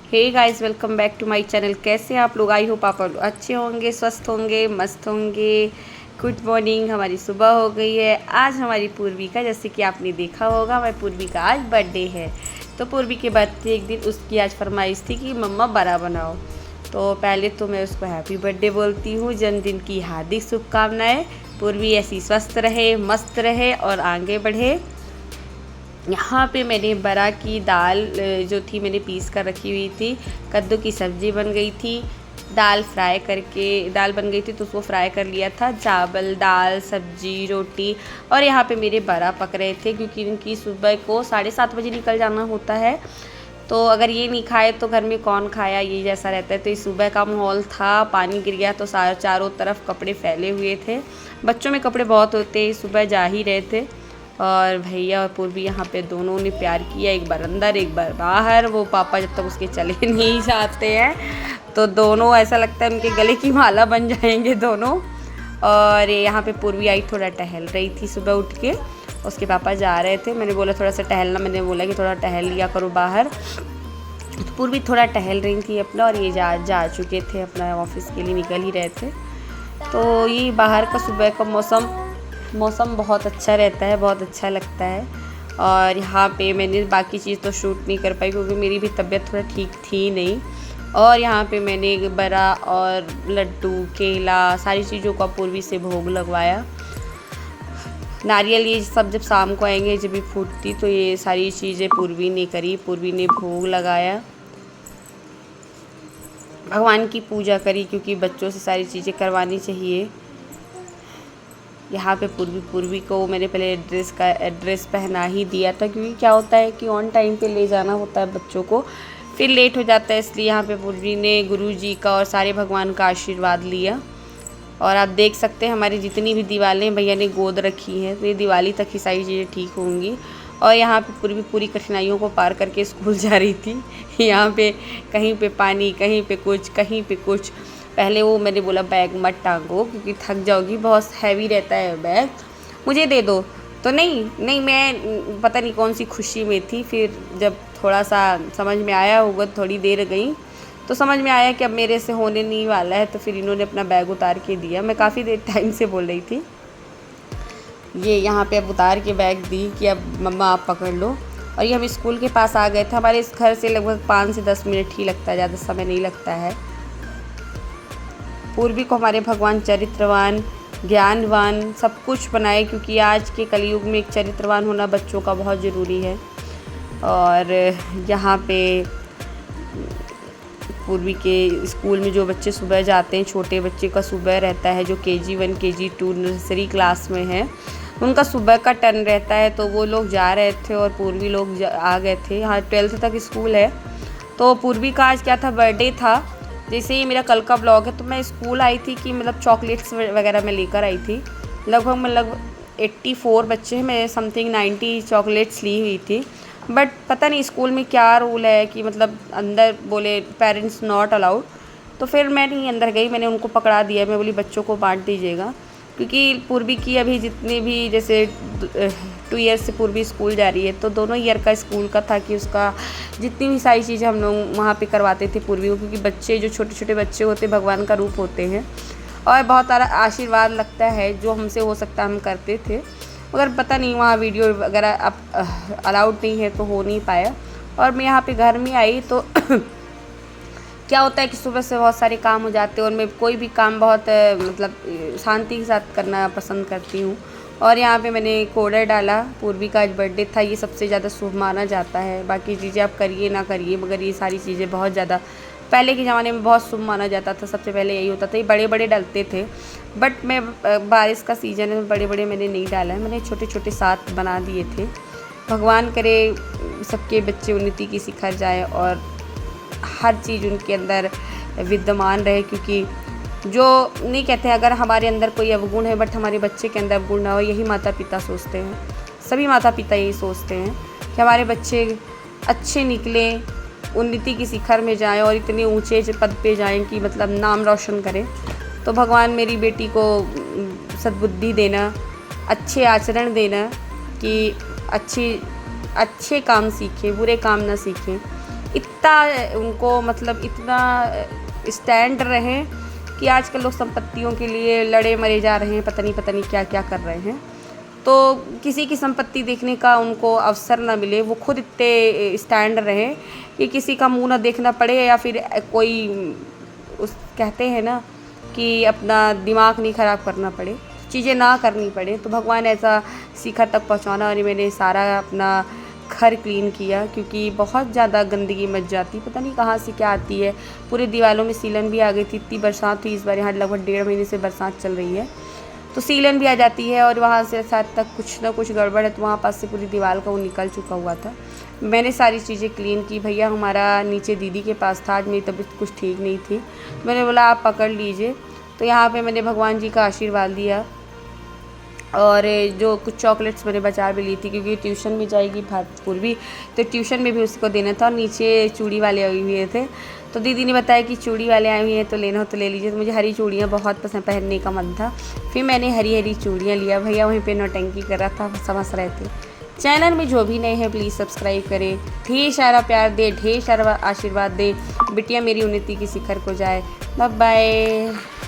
Hey guys, welcome back to my channel. कैसे हैं आप लोग? आई होप आप लोग अच्छे होंगे, स्वस्थ होंगे, मस्त होंगे। Good morning. हमारी सुबह हो गई है। आज हमारी पूर्वी का, जैसे कि आपने देखा होगा, हमारी पूर्वी का आज बर्थडे है। तो पूर्वी के बर्थडे एक दिन उसकी आज फरमाइश थी कि मम्मा बड़ा बनाओ। तो पहले तो मैं उसको हैप्पी बर्थडे बोलती हूँ, जन्मदिन की हार्दिक शुभकामनाएँ। पूर्वी ऐसी स्वस्थ रहे, मस्त रहे और आगे बढ़े। यहाँ पे मैंने बरा की दाल जो थी मैंने पीस कर रखी हुई थी। कद्दू की सब्ज़ी बन गई थी। दाल फ्राई करके दाल बन गई थी तो उसको फ्राई कर लिया था। चावल, दाल, सब्जी, रोटी। और यहाँ पे मेरे बरा पक रहे थे क्योंकि इनकी सुबह को 7:30 बजे निकल जाना होता है। तो अगर ये नहीं खाए तो घर में कौन खाया, ये जैसा रहता है। तो इस सुबह का माहौल था, पानी गिर गया तो चारों तरफ कपड़े फैले हुए थे। बच्चों में कपड़े बहुत होते हैं, सुबह जा ही रहे थे। और भैया और पूर्वी यहाँ पे दोनों ने प्यार किया, एक बार अंदर एक बार बाहर। वो पापा जब तक उसके चले नहीं जाते हैं तो दोनों ऐसा लगता है उनके गले की माला बन जाएंगे दोनों। और यहाँ पे पूर्वी आई, थोड़ा टहल रही थी सुबह उठ के। उसके पापा जा रहे थे, मैंने बोला थोड़ा सा टहलना, मैंने बोला कि थोड़ा टहल लिया करो बाहर। तो पूर्वी थोड़ा टहल रही थी अपना, और ये जा चुके थे अपना ऑफिस के लिए, निकल ही रहे थे। तो ये बाहर का सुबह का मौसम बहुत अच्छा रहता है, बहुत अच्छा लगता है। और यहाँ पे मैंने बाकी चीज़ तो शूट नहीं कर पाई क्योंकि मेरी भी तबीयत थोड़ा ठीक थी नहीं। और यहाँ पे मैंने बरा और लड्डू, केला, सारी चीज़ों का पूर्वी से भोग लगवाया। नारियल ये सब जब शाम को आएंगे जब भी फूटती, तो ये सारी चीज़ें पूर्वी ने करी। पूर्वी ने भोग लगाया, भगवान की पूजा करी क्योंकि बच्चों से सारी चीज़ें करवानी चाहिए। यहाँ पे पूर्वी को मैंने पहले एड्रेस पहना ही दिया था क्योंकि क्या होता है कि ऑन टाइम पे ले जाना होता है बच्चों को, फिर लेट हो जाता है। इसलिए यहाँ पे पूर्वी ने गुरु जी का और सारे भगवान का आशीर्वाद लिया। और आप देख सकते हैं हमारी जितनी भी दीवारें भैया ने गोद रखी हैं, तो ये दिवाली तक ही सारी चीज़ें ठीक होंगी। और यहाँ पे पूर्वी पूरी कठिनाइयों को पार करके स्कूल जा रही थी। यहाँ पे कहीं पे पानी, कहीं पे कुछ, कहीं पे कुछ। पहले वो मैंने बोला बैग मत टांगो क्योंकि थक जाओगी, बहुत हैवी रहता है बैग, मुझे दे दो। तो नहीं, मैं पता नहीं कौन सी खुशी में थी। फिर जब थोड़ा सा समझ में आया होगा, थोड़ी देर गई तो समझ में आया कि अब मेरे से होने नहीं वाला है। तो फिर इन्होंने अपना बैग उतार के दिया। मैं काफ़ी देर टाइम से बोल रही थी, ये यहाँ पे अब उतार के बैग दी कि अब मम्मा आप पकड़ लो। और ये हम स्कूल के पास आ गए थे। हमारे इस घर से लगभग 5 से 10 मिनट ही लगता है, ज़्यादा समय नहीं लगता है। पूर्वी को हमारे भगवान चरित्रवान, ज्ञानवान सब कुछ बनाए क्योंकि आज के कलयुग में एक चरित्रवान होना बच्चों का बहुत ज़रूरी है। और यहाँ पे पूर्वी के स्कूल में जो बच्चे सुबह जाते हैं, छोटे बच्चे का सुबह रहता है, जो KG1 KG2 नर्सरी क्लास में है, उनका सुबह का टर्न रहता है। तो वो लोग जा रहे थे और पूर्वी लोग आ गए थे। यहाँ 12th तक स्कूल है। तो पूर्वी का आज क्या था, बर्थडे था। जैसे ही मेरा कल का ब्लॉग है, तो मैं स्कूल आई थी कि मतलब चॉकलेट्स वगैरह मैं लेकर आई थी। लगभग 84 बच्चे हैं, मैं समथिंग 90 चॉकलेट्स ली हुई थी। बट पता नहीं स्कूल में क्या रूल है कि मतलब अंदर बोले पेरेंट्स नॉट अलाउड। तो फिर मैं नहीं अंदर गई, मैंने उनको पकड़ा दिया। मैं बोली बच्चों को बांट दीजिएगा क्योंकि पूर्वी की अभी जितने भी जैसे 2 ईयर से पूर्वी स्कूल जा रही है, तो दोनों ईयर का स्कूल का था कि उसका जितनी भी सारी चीज़ें हम लोग वहाँ पे करवाते थे पूर्वी को, क्योंकि बच्चे जो छोटे छोटे बच्चे होते भगवान का रूप होते हैं और बहुत सारा आशीर्वाद लगता है। जो हमसे हो सकता हम करते थे, मगर पता नहीं वहाँ वीडियो वगैरह अब अलाउड नहीं है तो हो नहीं पाया। और मैं यहाँ पे घर में आई तो क्या होता है कि सुबह से बहुत सारे काम हो जाते हैं और मैं कोई भी काम बहुत मतलब शांति के साथ करना पसंद करती हूँ। और यहाँ पे मैंने कोडर डाला। पूर्वी का आज बर्थडे था, ये सबसे ज़्यादा शुभ माना जाता है। बाकी चीज़ें आप करिए ना करिए, मगर ये सारी चीज़ें बहुत ज़्यादा पहले के ज़माने में बहुत शुभ माना जाता था। सबसे पहले यही होता था, ये बड़े बड़े डलते थे। बट मैं बारिश का सीज़न है, बड़े बड़े मैंने नहीं डाला है, मैंने छोटे छोटे 7 बना दिए थे। भगवान करे सबके बच्चे उन्नति की शिखर जाए और हर चीज़ उनके अंदर विद्यमान रहे। क्योंकि जो नहीं कहते हैं अगर हमारे अंदर कोई अवगुण है बट हमारे बच्चे के अंदर अवगुण ना हो, यही माता पिता सोचते हैं। सभी माता पिता यही सोचते हैं कि हमारे बच्चे अच्छे निकले, उन्नति की शिखर में जाएं और इतने ऊंचे पद पे जाएं कि मतलब नाम रोशन करें। तो भगवान मेरी बेटी को सद्बुद्धि देना, अच्छे आचरण देना कि अच्छे काम सीखें, बुरे काम ना सीखें। इतना उनको मतलब इतना स्टैंड रहे कि आजकल लोग संपत्तियों के लिए लड़े मरे जा रहे हैं, पता नहीं क्या क्या कर रहे हैं। तो किसी की संपत्ति देखने का उनको अवसर ना मिले, वो खुद इतने स्टैंड रहे कि किसी का मुंह ना देखना पड़े, या फिर कोई उस कहते हैं ना कि अपना दिमाग नहीं ख़राब करना पड़े, चीज़ें ना करनी पड़े। तो भगवान ऐसा शिखर तक पहुंचाना। और मैंने सारा अपना घर क्लीन किया क्योंकि बहुत ज़्यादा गंदगी मच जाती, पता नहीं कहाँ से क्या आती है। पूरे दीवारों में सीलन भी आ गई थी, इतनी बरसात हुई इस बार, यहाँ लगभग 1.5 महीने से बरसात चल रही है, तो सीलन भी आ जाती है। और वहाँ से साथ तक कुछ ना कुछ गड़बड़ है, तो वहाँ पास से पूरी दीवार का वो निकल चुका हुआ था। मैंने सारी चीज़ें क्लीन की। भैया हमारा नीचे दीदी के पास था, आज मेरी तबीयत कुछ ठीक नहीं थी, मैंने बोला आप पकड़ लीजिए। तो यहाँ पे मैंने भगवान जी का आशीर्वाद दिया। और जो कुछ चॉकलेट्स मैंने बचा भी ली थी क्योंकि ट्यूशन में जाएगी पूर्वी, तो ट्यूशन में भी उसको देना था। और नीचे चूड़ी वाले आए हुए थे, तो दीदी ने बताया कि चूड़ी वाले आए हुए हैं तो लेना हो तो ले लीजिए। तो मुझे हरी चूड़ियाँ बहुत पसंद, पहनने का मन था, फिर मैंने हरी हरी चूड़ियाँ लिया। भैया वहीं पे नौटंकी कर रहा था, समझ रहे थे। चैनल में जो भी नए हैं प्लीज़ सब्सक्राइब करें, ढेर सारा प्यार दे, ढेर सारा आशीर्वाद दे, बिटिया मेरी उन्नति की शिखर को जाए। Bye bye.